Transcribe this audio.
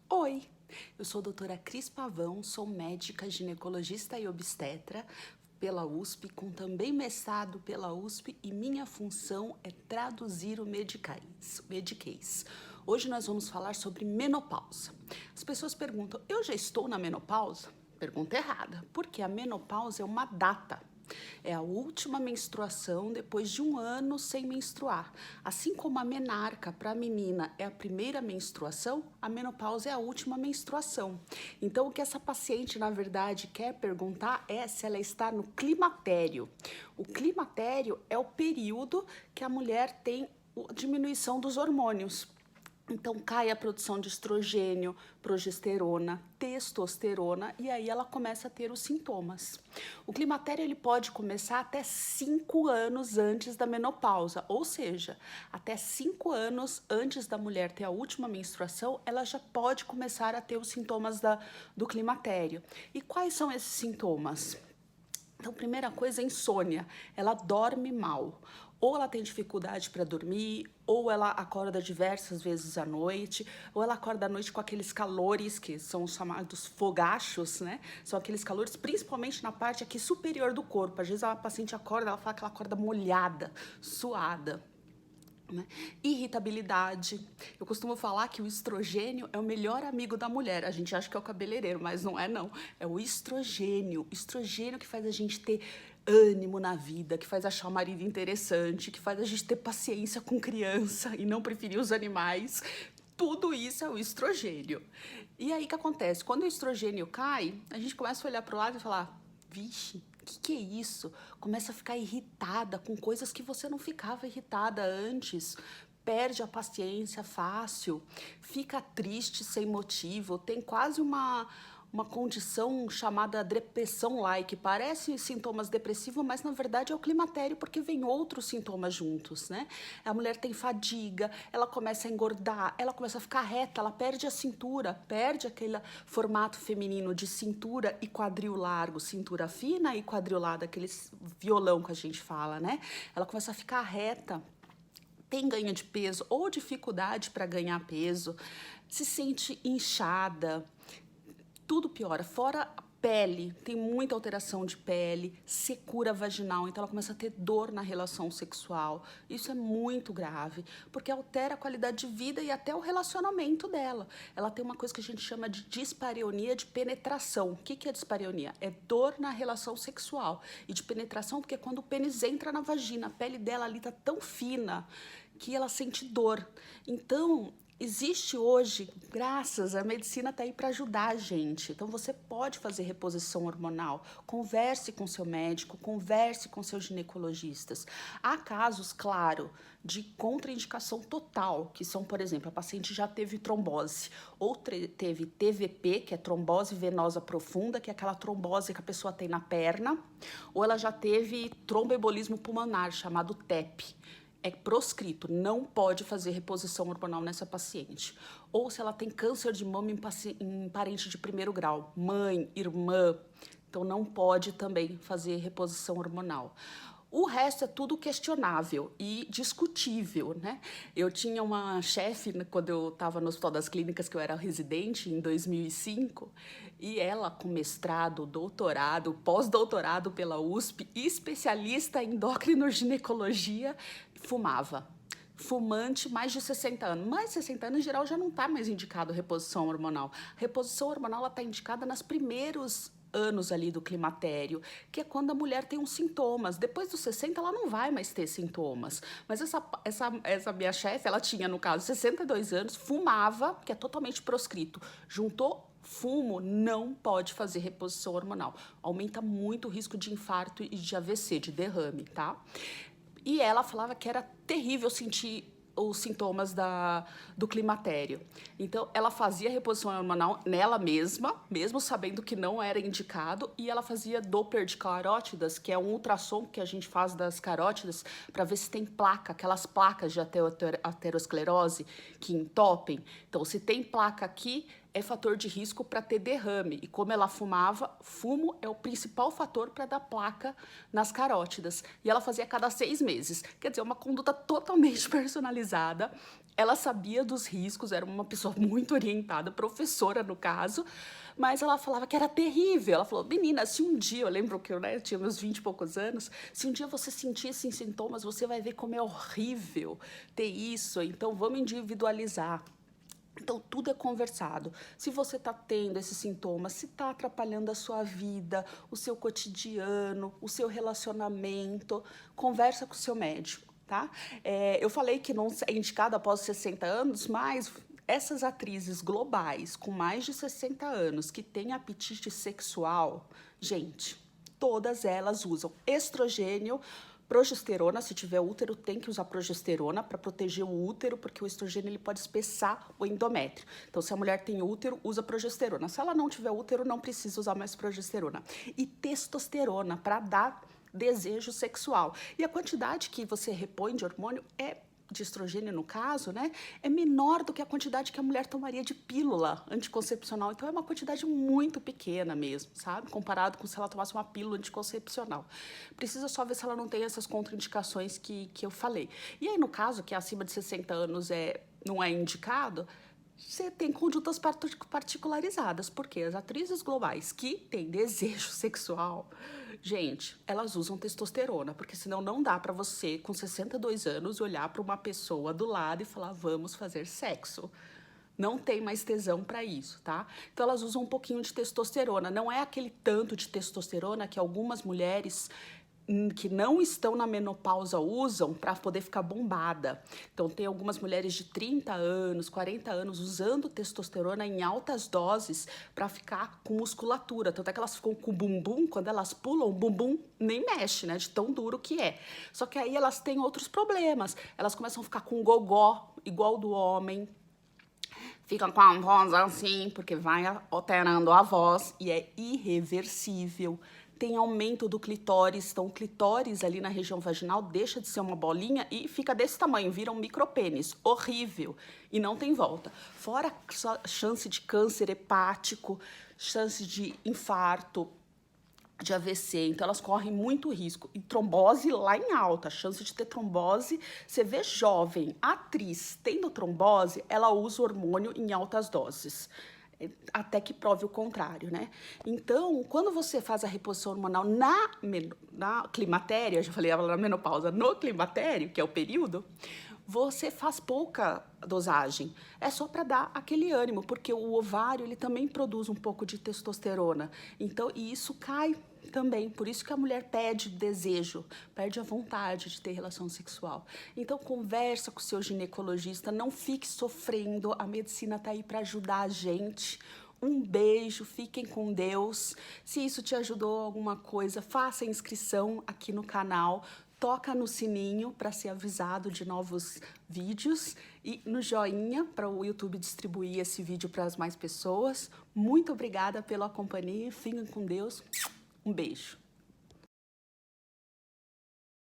Oi, eu sou a doutora Cris Pavão, sou médica ginecologista e obstetra pela USP, com também mestrado pela USP, e minha função é traduzir o Mediquês. Hoje nós vamos falar sobre menopausa. As pessoas perguntam, eu já estou na menopausa? Pergunta errada, porque a menopausa é uma data. É a última menstruação depois de um ano sem menstruar. Assim como a menarca para a menina é a primeira menstruação, a menopausa é a última menstruação. Então, o que essa paciente, na verdade, quer perguntar é se ela está no climatério. O climatério é o período que a mulher tem a diminuição dos hormônios. Então cai a produção de estrogênio, progesterona, testosterona e aí ela começa a ter os sintomas. O climatério ele pode começar até 5 anos antes da menopausa, ou seja, até 5 anos antes da mulher ter a última menstruação, ela já pode começar a ter os sintomas do climatério. E quais são esses sintomas? Então, primeira coisa, insônia. Ela dorme mal. Ou ela tem dificuldade para dormir, ou ela acorda diversas vezes à noite, ou ela acorda à noite com aqueles calores que são os chamados fogachos, né? São aqueles calores, principalmente na parte aqui superior do corpo. Às vezes a paciente acorda, ela fala que ela acorda molhada, suada. Né? Irritabilidade. Eu costumo falar que o estrogênio é o melhor amigo da mulher. A gente acha que é o cabeleireiro, mas não é não. É o estrogênio. Estrogênio que faz a gente ter ânimo na vida, que faz achar o marido interessante, que faz a gente ter paciência com criança e não preferir os animais. Tudo isso é o estrogênio. E aí o que acontece? Quando o estrogênio cai, a gente começa a olhar para o lado e falar, vixe, que é isso? Começa a ficar irritada com coisas que você não ficava irritada antes. Perde a paciência fácil, fica triste sem motivo, tem quase uma condição chamada depressão-like. Parece sintomas depressivos, mas na verdade é o climatério, porque vem outros sintomas juntos, né? A mulher tem fadiga, ela começa a engordar, ela começa a ficar reta, ela perde a cintura, perde aquele formato feminino de cintura e quadril largo, cintura fina e quadril largo, aquele violão que a gente fala, né? Ela começa a ficar reta, tem ganho de peso ou dificuldade para ganhar peso, se sente inchada, tudo piora, fora a pele, tem muita alteração de pele, secura vaginal, então ela começa a ter dor na relação sexual. Isso é muito grave, porque altera a qualidade de vida e até o relacionamento dela. Ela tem uma coisa que a gente chama de dispareunia de penetração. O que é dispareunia? É dor na relação sexual. E de penetração, porque quando o pênis entra na vagina, a pele dela ali tá tão fina que ela sente dor. Então, existe hoje, graças à medicina está aí para ajudar a gente. Então você pode fazer reposição hormonal. Converse com seu médico, converse com seus ginecologistas. Há casos, claro, de contraindicação total, que são, por exemplo, a paciente já teve trombose ou teve TVP, que é trombose venosa profunda, que é aquela trombose que a pessoa tem na perna, ou ela já teve tromboembolismo pulmonar, chamado TEP. É proscrito, não pode fazer reposição hormonal nessa paciente. Ou se ela tem câncer de mama em parente de primeiro grau, mãe, irmã, então não pode também fazer reposição hormonal. O resto é tudo questionável e discutível, né? Eu tinha uma chefe, quando eu estava no Hospital das Clínicas, que eu era residente, em 2005, e ela com mestrado, doutorado, pós-doutorado pela USP, especialista em endocrinoginecologia, fumava. Fumante, mais de 60 anos. Mais de 60 anos, em geral, já não está mais indicado reposição hormonal. Reposição hormonal está indicada nos primeiros anos ali do climatério, que é quando a mulher tem uns sintomas. Depois dos 60, ela não vai mais ter sintomas. Mas essa minha chefe, ela tinha, no caso, 62 anos, fumava, que é totalmente proscrito. Juntou fumo, não pode fazer reposição hormonal. Aumenta muito o risco de infarto e de AVC, de derrame, tá? E ela falava que era terrível sentir os sintomas do climatério. Então, ela fazia reposição hormonal nela mesma, mesmo sabendo que não era indicado, e ela fazia Doppler de carótidas, que é um ultrassom que a gente faz das carótidas para ver se tem placa, aquelas placas de aterosclerose que entopem. Então, se tem placa aqui, é fator de risco para ter derrame. E como ela fumava, fumo é o principal fator para dar placa nas carótidas. E ela fazia a cada 6 meses. Quer dizer, uma conduta totalmente personalizada. Ela sabia dos riscos, era uma pessoa muito orientada, professora no caso, mas ela falava que era terrível. Ela falou, menina, se um dia, eu lembro que eu tinha meus 20 e poucos anos, se um dia você sentir esses sintomas, você vai ver como é horrível ter isso, então vamos individualizar. Então, tudo é conversado. Se você está tendo esses sintomas, se está atrapalhando a sua vida, o seu cotidiano, o seu relacionamento, conversa com o seu médico, tá? Eu falei que não é indicado após 60 anos, mas essas atrizes globais com mais de 60 anos que têm apetite sexual, gente, todas elas usam estrogênio, progesterona. Se tiver útero, tem que usar progesterona para proteger o útero, porque o estrogênio ele pode espessar o endométrio. Então, se a mulher tem útero, usa progesterona. Se ela não tiver útero, não precisa usar mais progesterona. E testosterona para dar desejo sexual. E a quantidade que você repõe de hormônio de estrogênio no caso, né, é menor do que a quantidade que a mulher tomaria de pílula anticoncepcional. Então, é uma quantidade muito pequena mesmo, sabe? Comparado com se ela tomasse uma pílula anticoncepcional. Precisa só ver se ela não tem essas contraindicações que eu falei. E aí, no caso, que acima de 60 anos não é indicado, você tem condutas particularizadas, porque as atrizes globais que têm desejo sexual, gente, elas usam testosterona, porque senão não dá pra você, com 62 anos, olhar pra uma pessoa do lado e falar, vamos fazer sexo. Não tem mais tesão para isso, tá? Então elas usam um pouquinho de testosterona. Não é aquele tanto de testosterona que algumas mulheres que não estão na menopausa usam para poder ficar bombada. Então, tem algumas mulheres de 30 anos, 40 anos usando testosterona em altas doses para ficar com musculatura. Tanto é que elas ficam com o bumbum, quando elas pulam, o bumbum nem mexe, né? De tão duro que é. Só que aí elas têm outros problemas. Elas começam a ficar com gogó, igual do homem. Ficam com a voz assim, porque vai alterando a voz e é irreversível. Tem aumento do clitóris, então o clitóris ali na região vaginal deixa de ser uma bolinha e fica desse tamanho, vira um micropênis, horrível, e não tem volta. Fora a chance de câncer hepático, chance de infarto, de AVC, então elas correm muito risco. E trombose lá em alta, a chance de ter trombose, você vê jovem, atriz, tendo trombose, ela usa hormônio em altas doses. Até que prove o contrário, né? Então, quando você faz a reposição hormonal na climatério, eu já falei na menopausa, no climatério, que é o período, você faz pouca dosagem. É só para dar aquele ânimo, porque o ovário ele também produz um pouco de testosterona. Então, e isso cai também. Por isso que a mulher perde desejo, perde a vontade de ter relação sexual. Então, conversa com o seu ginecologista, não fique sofrendo. A medicina tá aí para ajudar a gente. Um beijo, fiquem com Deus. Se isso te ajudou alguma coisa, faça a inscrição aqui no canal. Toca no sininho para ser avisado de novos vídeos e no joinha para o YouTube distribuir esse vídeo para as mais pessoas. Muito obrigada pela companhia. Fiquem com Deus. Um beijo.